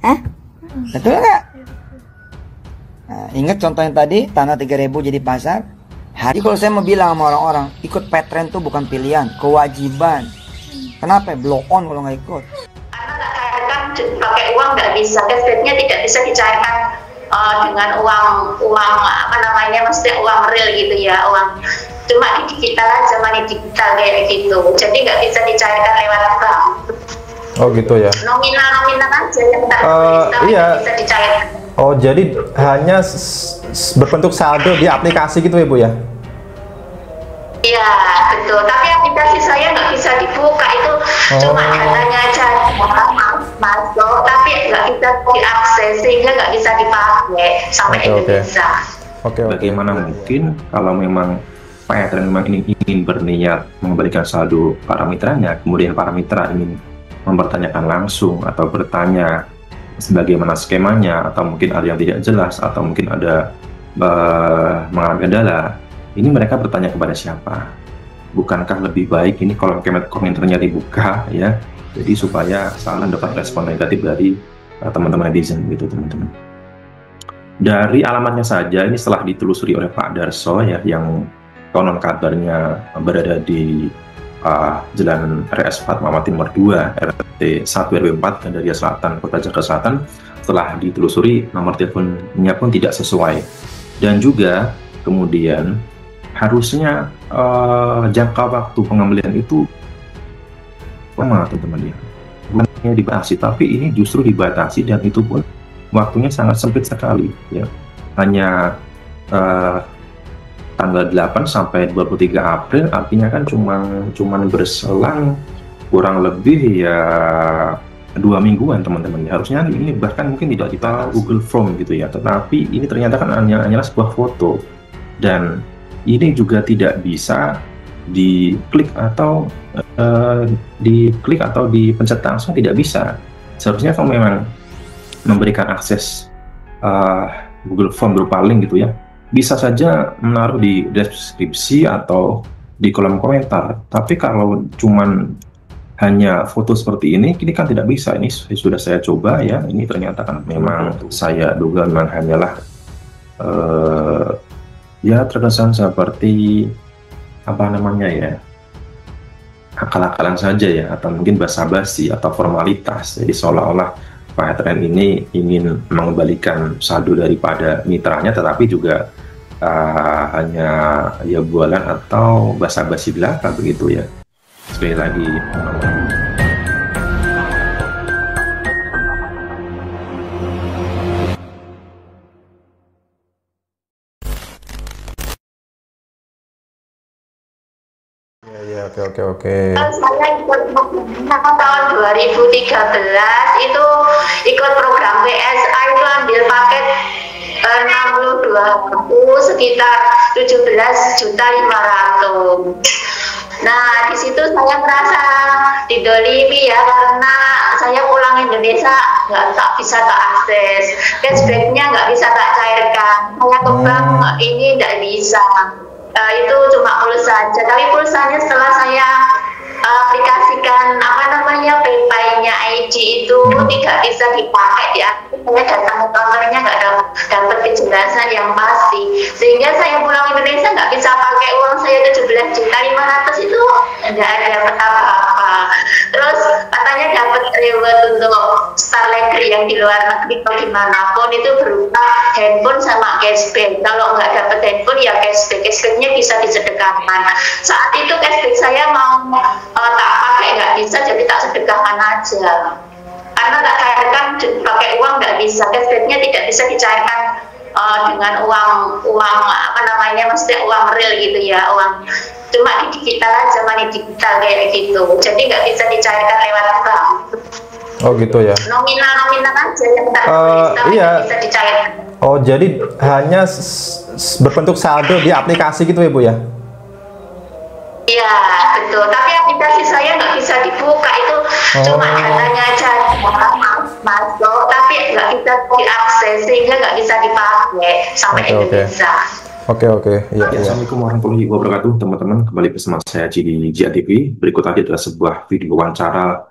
Hah? Betul nggak? Nah, ingat contoh yang tadi, tanah 3.000 jadi pasar. Jadi kalau saya mau bilang sama orang-orang, ikut Petren tuh bukan pilihan, kewajiban. Kenapa? Blow on kalau nggak ikut. Karena nggak cairkan pakai uang nggak bisa, cashbacknya tidak bisa dicairkan dengan uang apa namanya, maksudnya uang real gitu ya, uang cuma di digital aja, money digital kayak gitu. Jadi nggak bisa dicairkan lewat bank. Oh gitu ya. Nominal aja yang tak iya. bisa dicairkan. Oh jadi hanya berbentuk saldo di aplikasi gitu ya Bu ya? Iya betul, tapi aplikasi saya nggak bisa dibuka, itu cuma datanya aja masuk, tapi nggak bisa diakses sehingga nggak bisa dipakai sampai Indonesia. Bagaimana mungkin kalau memang Pak Petren memang ingin berniat mengembalikan saldo para mitranya, kemudian para mitra ingin mempertanyakan langsung atau bertanya sebagaimana skemanya, atau mungkin ada yang tidak jelas, atau mungkin ada mengalami kendala, ini mereka bertanya kepada siapa? Bukankah lebih baik ini kolom komentarnya dibuka ya, jadi supaya salah dapat respon negatif dari teman-teman netizen gitu teman-teman. Dari alamatnya saja ini setelah ditelusuri oleh Pak Darso ya, yang konon kabarnya berada di Jalan RS Fatmawati nomor 2 RT 1 RW 4 Gandaria Selatan, Kota Jakarta Selatan. Setelah ditelusuri, nomor teleponnya pun tidak sesuai, dan juga kemudian harusnya jangka waktu pengembalian itu lama teman-teman ya, bukannya dibatasi, tapi ini justru dibatasi, dan itu pun waktunya sangat sempit sekali ya, hanya tanggal 8 sampai 23 April, artinya kan cuman berselang kurang lebih ya 2 mingguan teman-teman. Harusnya ini bahkan mungkin tidak kita Google Form gitu ya, tetapi ini ternyata kan hanyalah sebuah foto, dan ini juga tidak bisa diklik atau dipencet langsung, tidak bisa. Seharusnya kalau memang memberikan akses Google Form berupa link gitu ya, bisa saja menaruh di deskripsi atau di kolom komentar. Tapi kalau cuman hanya foto seperti ini kan tidak bisa. Ini sudah saya coba ya, ini ternyata kan memang saya duga memang hanyalah ya terkesan seperti apa namanya ya, akal-akalan saja ya, atau mungkin basa-basi atau formalitas. Jadi seolah-olah Pak Petren ini ingin mengembalikan saldo daripada mitranya, tetapi juga hanya ya bualan atau basa-basi belaka begitu ya. Sekali lagi Oke. Saya ikut tahun 2013 itu ikut program PSA, itu ambil paket 62 sekitar 17.500.000. Nah di situ saya merasa didolimi ya, karena saya pulang Indonesia tak bisa tak akses, cashbacknya nggak bisa tak cairkan, saya ke bank ini nggak bisa. Itu cuma pulsa saja, tapi pulsanya setelah saya aplikasikan apa namanya PayPay-nya IG itu tidak bisa dipakai ya. Saya datang ke kantornya nggak dapat kejelasan yang pasti, sehingga saya pulang Indonesia nggak bisa pakai uang saya 17.500.000 itu, nggak ada dapat apa-apa. Terus katanya dapat reward untuk Starlegri yang di luar negeri atau dimanapun itu berupa handphone sama cashback. Kalau nggak dapat handphone ya cashbacknya bisa disedekahkan. Saat itu cashback saya mau tak pakai nggak bisa, jadi tak sedekahkan aja. Karena nggak cairkan pakai uang nggak bisa, cashbacknya tidak bisa dicairkan dengan uang apa namanya, maksudnya uang real gitu ya, uang cuma di digital aja, money digital kayak gitu. Jadi nggak bisa dicairkan lewat bank. Oh gitu ya. Nominal aja yang tak iya. bisa dicairkan. Oh jadi hanya berbentuk saldo di aplikasi gitu ya Bu ya? Iya betul, tapi aplikasi saya nggak bisa dibuka, itu cuma datanya aja masuk, tapi nggak bisa diakses sehingga nggak bisa dipakai sampai Indonesia. Oke. Ya. Assalamualaikum warahmatullahi wabarakatuh teman-teman, kembali bersama saya di GA TV. Berikut tadi adalah sebuah video wawancara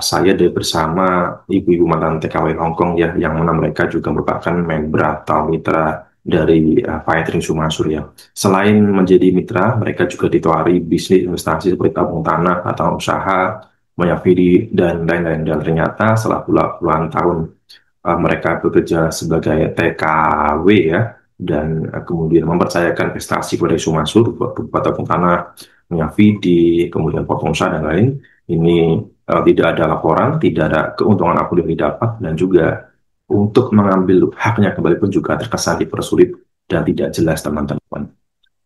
saya dari bersama ibu-ibu mantan TKW Hongkong ya, yang mana mereka juga merupakan member atau mitra dari Firetrain Sumasur ya. Selain menjadi mitra, mereka juga ditawari bisnis investasi seperti tabung tanah atau usaha, Moyavidi, dan lain-lain. Dan ternyata setelah puluhan tahun mereka bekerja sebagai TKW ya, dan kemudian mempercayakan investasi pada Sumasur berupa tabung tanah, Moyavidi, kemudian potong usaha dan lain. Ini tidak ada laporan, tidak ada keuntungan apa yang didapat, dan juga untuk mengambil haknya kembali pun juga terkesan dipersulit dan tidak jelas teman-teman.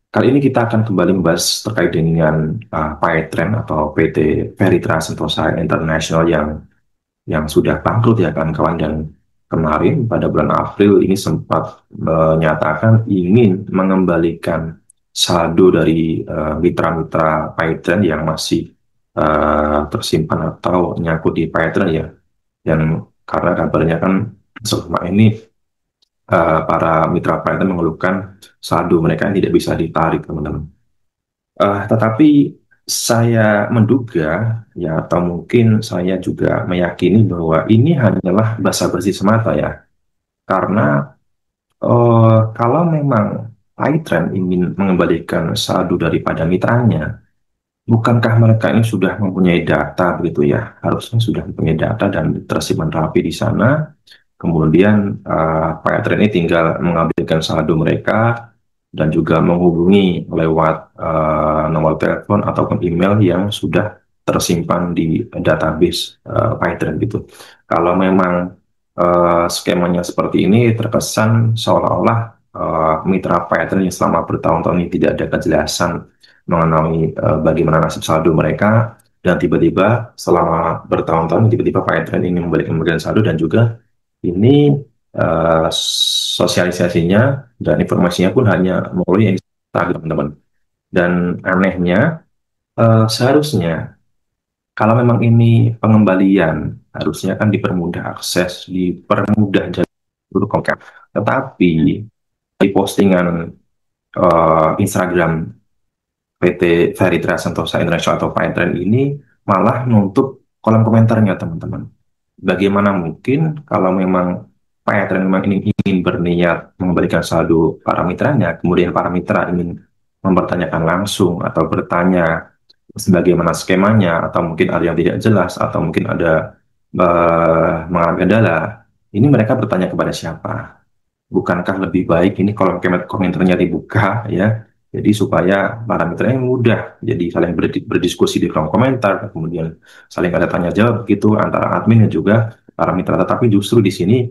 Kali ini kita akan kembali membahas terkait dengan Firetrain atau PT Feritra Sentosa International yang sudah bangkrut ya kawan-kawan, dan kemarin pada bulan April ini sempat menyatakan ingin mengembalikan saldo dari mitra-mitra Firetrain yang masih tersimpan atau nyangkut di Firetrain ya. Dan karena kabarnya kan selama ini para mitra Firetrain mengeluhkan saldo mereka yang tidak bisa ditarik teman-teman. Tetapi saya menduga ya, atau mungkin saya juga meyakini bahwa ini hanyalah basa-basi semata ya. Karena kalau memang Firetrain ingin mengembalikan saldo daripada mitranya, bukankah mereka ini sudah mempunyai data begitu ya? Harusnya sudah mempunyai data dan tersimpan rapi di sana. Kemudian Firetrain ini tinggal mengambilkan saldo mereka dan juga menghubungi lewat nomor telepon ataupun email yang sudah tersimpan di database Firetrain gitu. Kalau memang skemanya seperti ini, terkesan seolah-olah mitra Firetrain yang selama bertahun-tahun ini tidak ada kejelasan mengenai bagaimana nasib saldo mereka, dan tiba-tiba selama bertahun-tahun tiba-tiba Firetrain ini memberikan saldo, dan juga ini sosialisasinya dan informasinya pun hanya melalui Instagram teman-teman. Dan anehnya seharusnya kalau memang ini pengembalian, harusnya kan dipermudah akses, dipermudah jalur kontak. Tetapi di postingan Instagram PT Feritra Sentosa International atau Firetrain ini malah menutup kolom komentarnya teman-teman. Bagaimana mungkin kalau memang Firetrain memang ingin berniat mengembalikan saldo para mitranya, kemudian para mitra ingin mempertanyakan langsung atau bertanya sebagaimana skemanya, atau mungkin ada yang tidak jelas, atau mungkin ada mengalami kendala, ini mereka bertanya kepada siapa? Bukankah lebih baik ini kolom komentarnya dibuka ya, jadi supaya para mitranya mudah, jadi saling berdiskusi di kolom komentar, kemudian saling ada tanya jawab gitu antara admin dan juga para mitra. Tetapi justru di sini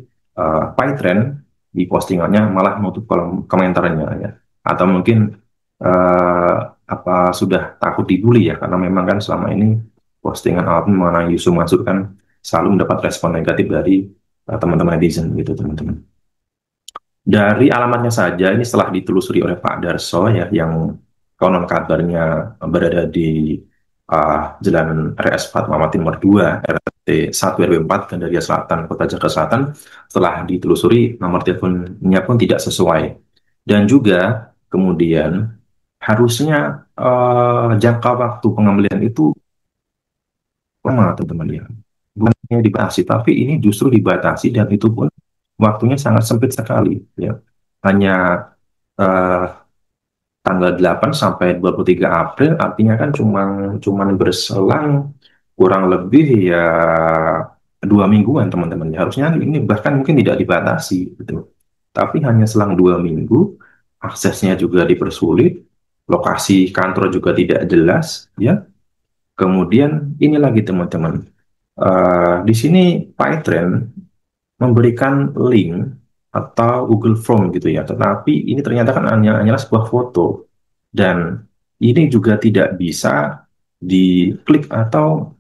Firetrain di postingannya malah menutup kolom komentarnya ya, atau mungkin apa sudah takut dibully ya, karena memang kan selama ini postingan admin mengenai Yusuf Mansur kan selalu mendapat respon negatif dari teman-teman netizen gitu teman-teman. Dari alamatnya saja ini setelah ditelusuri oleh Pak Darso ya, yang konon kabarnya berada di Jalan RS Fatmawati nomor 2 RT 1 RW 4 Gandaria Selatan, Kota Jakarta Selatan. Setelah ditelusuri, nomor teleponnya pun tidak sesuai, dan juga kemudian harusnya jangka waktu pengembalian itu lama teman-teman ya, bukannya dibatasi, tapi ini justru dibatasi, dan itu pun waktunya sangat sempit sekali ya, hanya eh, tanggal 8 sampai 23 April, artinya kan cuman berselang kurang lebih ya 2 mingguan teman-teman. Harusnya ini bahkan mungkin tidak dibatasi gitu, tapi hanya selang 2 minggu, aksesnya juga dipersulit, lokasi kantor juga tidak jelas ya. Kemudian ini lagi teman-teman, di sini Firetrain memberikan link atau Google Form gitu ya, tetapi ini ternyata kan hanyalah sebuah foto, dan ini juga tidak bisa diklik atau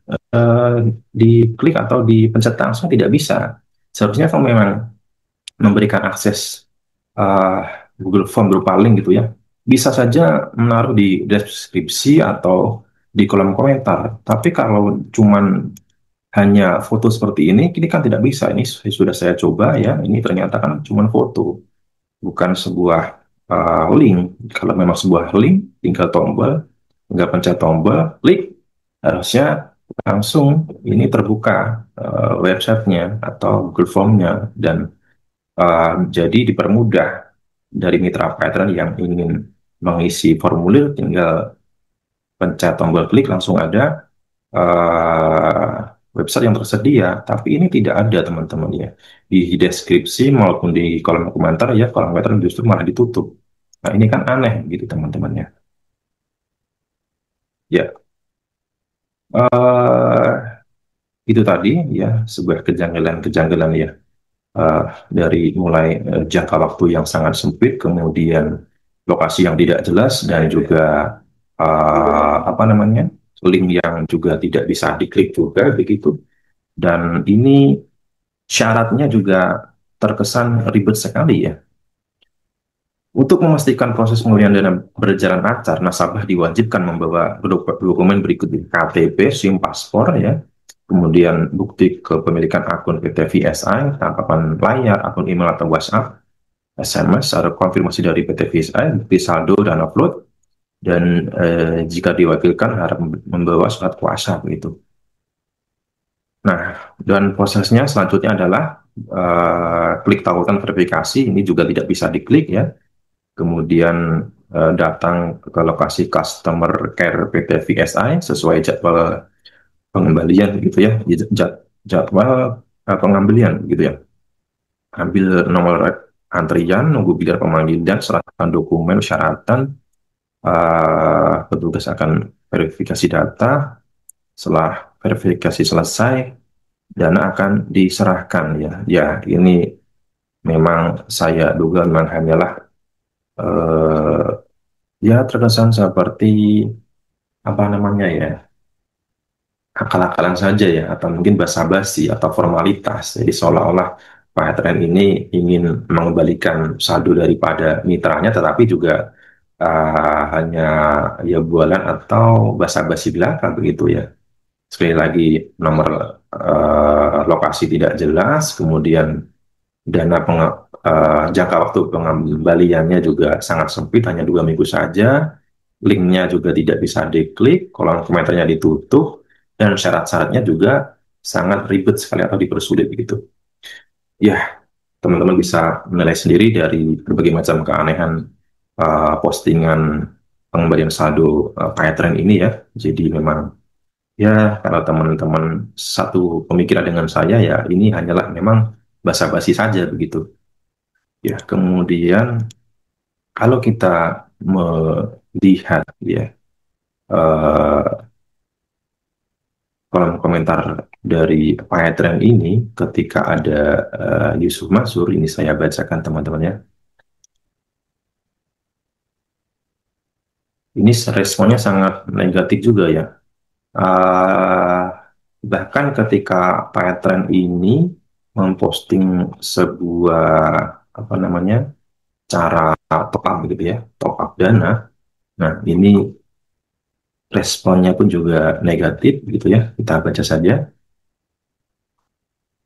dipencet langsung, tidak bisa. Seharusnya kalau memang memberikan akses uh, Google Form berupa link gitu ya, bisa saja menaruh di deskripsi atau di kolom komentar. Tapi kalau cuman hanya foto seperti ini kan tidak bisa. Ini sudah saya coba ya, ini ternyata kan cuma foto, bukan sebuah link. Kalau memang sebuah link, tinggal pencet tombol, klik, harusnya langsung ini terbuka websitenya atau Google Form-nya, dan jadi dipermudah dari mitra Python yang ingin mengisi formulir, tinggal pencet tombol klik langsung ada website yang tersedia. Tapi ini tidak ada teman-teman ya, di deskripsi maupun di kolom komentar ya, kolom komentar justru malah ditutup. Nah ini kan aneh gitu teman-teman ya. Ya, eh itu tadi ya sebuah kejanggalan-kejanggalan ya. eh, dari mulai jangka waktu yang sangat sempit, kemudian lokasi yang tidak jelas, dan juga apa namanya, link yang juga tidak bisa diklik juga begitu. Dan ini syaratnya juga terkesan ribet sekali ya. Untuk memastikan proses pemberian dana berjalan lancar, nasabah diwajibkan membawa dokumen berikut: KTP, SIM, paspor ya, kemudian bukti kepemilikan akun PT VSI, tangkapan layar, akun email atau WhatsApp, SMS, atau konfirmasi dari PT VSI, bukti saldo dan upload, dan jika diwakilkan harap membawa surat kuasa begitu. Nah, dan prosesnya selanjutnya adalah klik tautan verifikasi, ini juga tidak bisa diklik ya. Kemudian datang ke lokasi customer care PT VSI sesuai jadwal pengembalian gitu ya, jadwal pengembalian gitu ya. Ambil nomor antrian, nunggu giliran pemanggilan, serahkan dokumen persyaratan, petugas akan verifikasi data. Setelah verifikasi selesai, dana akan diserahkan ya. Ya, ini memang saya duga memang hanyalah eh, ya terkesan seperti apa namanya ya, akal-akalan saja ya, atau mungkin basa-basi atau formalitas. Jadi seolah-olah Pak Hetren ini ingin mengembalikan saldo daripada mitranya, tetapi juga hanya ya bualan atau basa-basi belaka begitu ya. Sekali lagi, nomor lokasi tidak jelas, kemudian dana jangka waktu pengembaliannya juga sangat sempit, hanya 2 minggu saja. Linknya juga tidak bisa diklik, kolom komentarnya ditutup, dan syarat-syaratnya juga sangat ribet sekali atau dipersulit begitu. Ya, teman-teman bisa menilai sendiri dari berbagai macam keanehan postingan pengembalian saldo Python ini ya. Jadi memang ya, kalau teman-teman satu pemikiran dengan saya ya, ini hanyalah memang basa-basi saja begitu. Ya, kemudian kalau kita melihat ya eh, kolom komentar dari Python ini, ketika ada Yusuf Mansur, ini saya bacakan teman-teman ya. Ini responnya sangat negatif juga ya. Uh, Bahkan ketika Python ini memposting sebuah apa namanya, cara top up gitu ya, top up dana. Nah, ini responnya pun juga negatif gitu ya. Kita baca saja.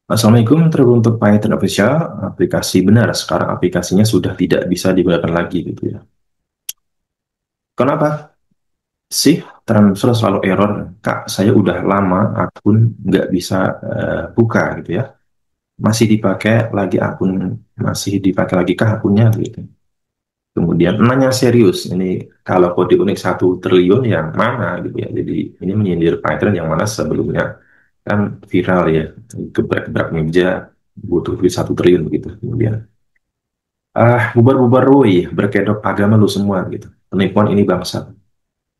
Assalamualaikum, teruntuk Python Official, aplikasi benar. Sekarang aplikasinya sudah tidak bisa digunakan lagi gitu ya. Kenapa sih transfer selalu error? Kak, saya udah lama akun nggak bisa buka gitu ya. Masih dipakai lagi akun, masih dipakai lagi kah akunnya gitu. Kemudian nanya serius, ini kalau kode unik 1 triliun yang mana gitu ya. Jadi ini menyindir Python yang mana sebelumnya kan viral ya, gebrak-gebrak meja butuh duit 1 triliun begitu. Kemudian bubar-bubar woi, berkedok agama lu semua gitu. Penipuan ini bangsa.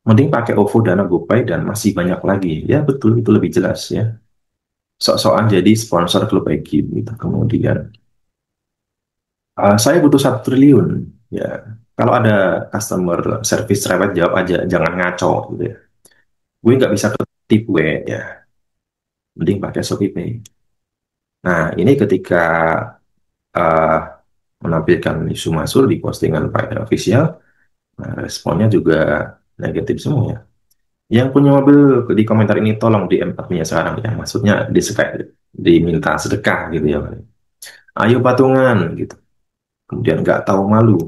Mending pakai OVO, Dana, GoPay, dan masih banyak lagi. Ya betul, itu lebih jelas ya. Sok-sokan jadi sponsor klub Egi gitu. Kemudian saya butuh 1 triliun. Ya, kalau ada customer service cerewet, jawab aja, jangan ngaco gitu ya. Gue nggak bisa ketipu ya. Mending pakai ShopeePay. Nah, ini ketika uh, menampilkan isu masuk di postingan Pak official, nah, responnya juga negatif semua ya. Yang punya mobil di komentar ini tolong DM adminnya sekarang ya. Maksudnya diminta sedekah gitu ya. Ayo patungan gitu. Kemudian nggak tahu malu.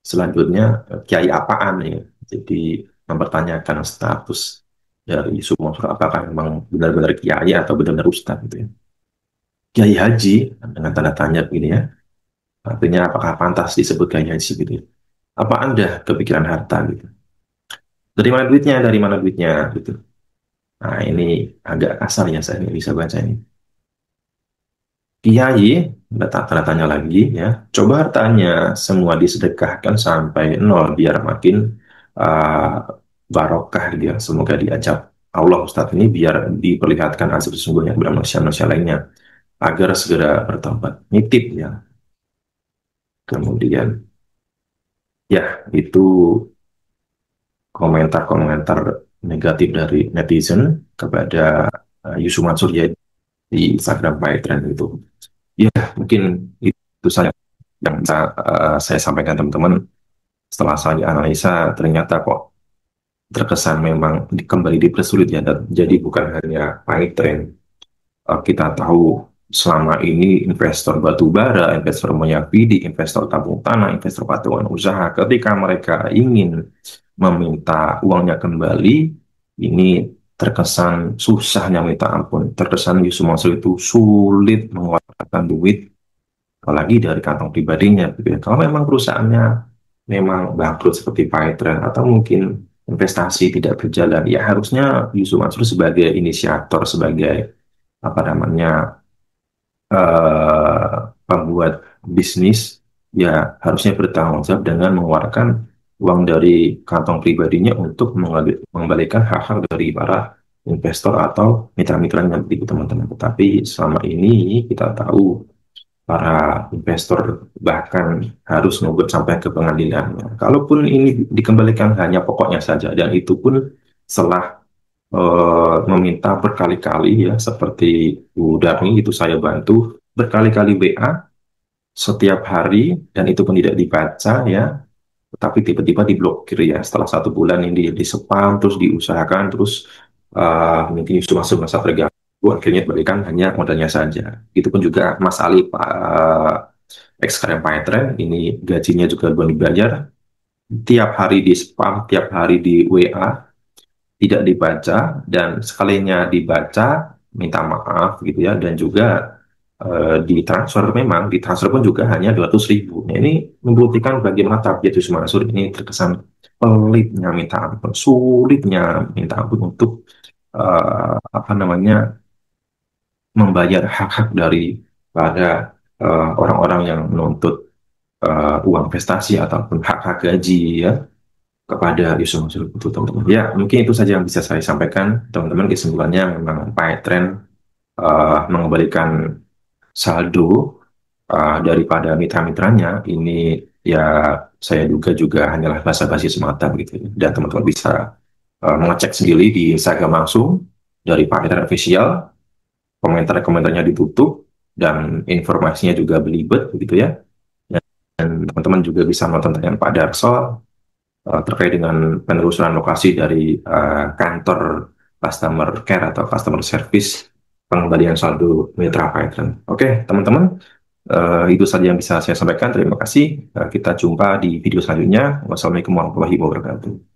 Selanjutnya kiai apaan ya. Jadi mempertanyakan status. dari Sumosro, apakah memang benar-benar kiai atau benar-benar ustadz gitu ya. Kiai haji dengan tanda tanya begini ya. Artinya apakah pantas disebut kiai haji gitu ya. Apa Anda kepikiran harta gitu? Dari mana duitnya gitu. Nah, ini agak kasar ya, saya nggak bisa baca ini. Kiai, tanda tanya lagi ya. Coba hartanya semua disedekahkan sampai nol biar makin uh, barokah gitu ya. Semoga diajak Allah Ustadz ini biar diperlihatkan hasil sesungguhnya kepada manusia-manusia lainnya agar segera bertobat. Nitip ya. Kemudian ya itu komentar-komentar negatif dari netizen kepada Yusuf Mansur ya di Instagram Pak Trend itu. Ya, mungkin itu saja yang bisa saya sampaikan teman-teman. Setelah saya analisa, ternyata kok terkesan memang kembali dipersulit ya. Dan jadi bukan hanya Pak Trend. Kita tahu selama ini investor batu bara, investor minyak bidi, investor tabung tanah, investor patungan usaha, ketika mereka ingin meminta uangnya kembali, ini terkesan susahnya minta ampun. Terkesan Yusuf Mansur itu sulit mengeluarkan duit, apalagi dari kantong pribadinya. Gitu ya. Kalau memang perusahaannya memang bangkrut seperti Paytren atau mungkin investasi tidak berjalan, ya harusnya Yusuf Mansur sebagai inisiator, sebagai apa namanya pembuat bisnis, ya harusnya bertanggung jawab dengan mengeluarkan uang dari kantong pribadinya untuk mengembalikan hak-hak dari para investor atau mitra-mitranya begitu teman-teman. Tetapi selama ini kita tahu para investor bahkan harus nunggu sampai ke pengadilan. Kalaupun ini dikembalikan hanya pokoknya saja, dan itu pun setelah meminta berkali-kali ya, seperti Bu Darni itu saya bantu berkali-kali WA setiap hari dan itu pun tidak dibaca ya, tetapi tiba-tiba diblokir ya setelah 1 bulan ini di spam terus diusahakan terus mungkin Yusuf masuk masa terganggu akhirnya diberikan hanya modalnya saja. Itu pun juga Mas Ali Pak ex karyawan Paytren ini gajinya juga belum dibayar, tiap hari di spam, tiap hari di WA, tidak dibaca, dan sekalinya dibaca minta maaf gitu ya, dan juga ditransfer, memang ditransfer pun juga hanya 200.000. Nah, ini membuktikan bagaimana target Yusuf Mansur ini terkesan pelitnya minta ampun, sulitnya minta ampun untuk apa namanya membayar hak-hak dari pada orang-orang yang menuntut uang investasi ataupun hak-hak gaji ya kepada Yusuf Mansur itu teman-teman. Ya, mungkin itu saja yang bisa saya sampaikan teman-teman. Kesimpulannya memang Pak Trend mengembalikan saldo daripada mitra-mitranya ini ya, saya duga juga hanyalah basa-basi semata begitu ya. Dan teman-teman bisa mengecek sendiri di Instagram langsung dari Pak Trend Official, komentar-komentarnya ditutup dan informasinya juga belibet begitu ya. Dan teman-teman juga bisa nonton tayangan Pak Darso terkait dengan penelusuran lokasi dari kantor customer care atau customer service pengembalian saldo mitra Python. Oke, teman-teman, itu saja yang bisa saya sampaikan. Terima kasih. Kita jumpa di video selanjutnya. Wassalamualaikum warahmatullahi wabarakatuh.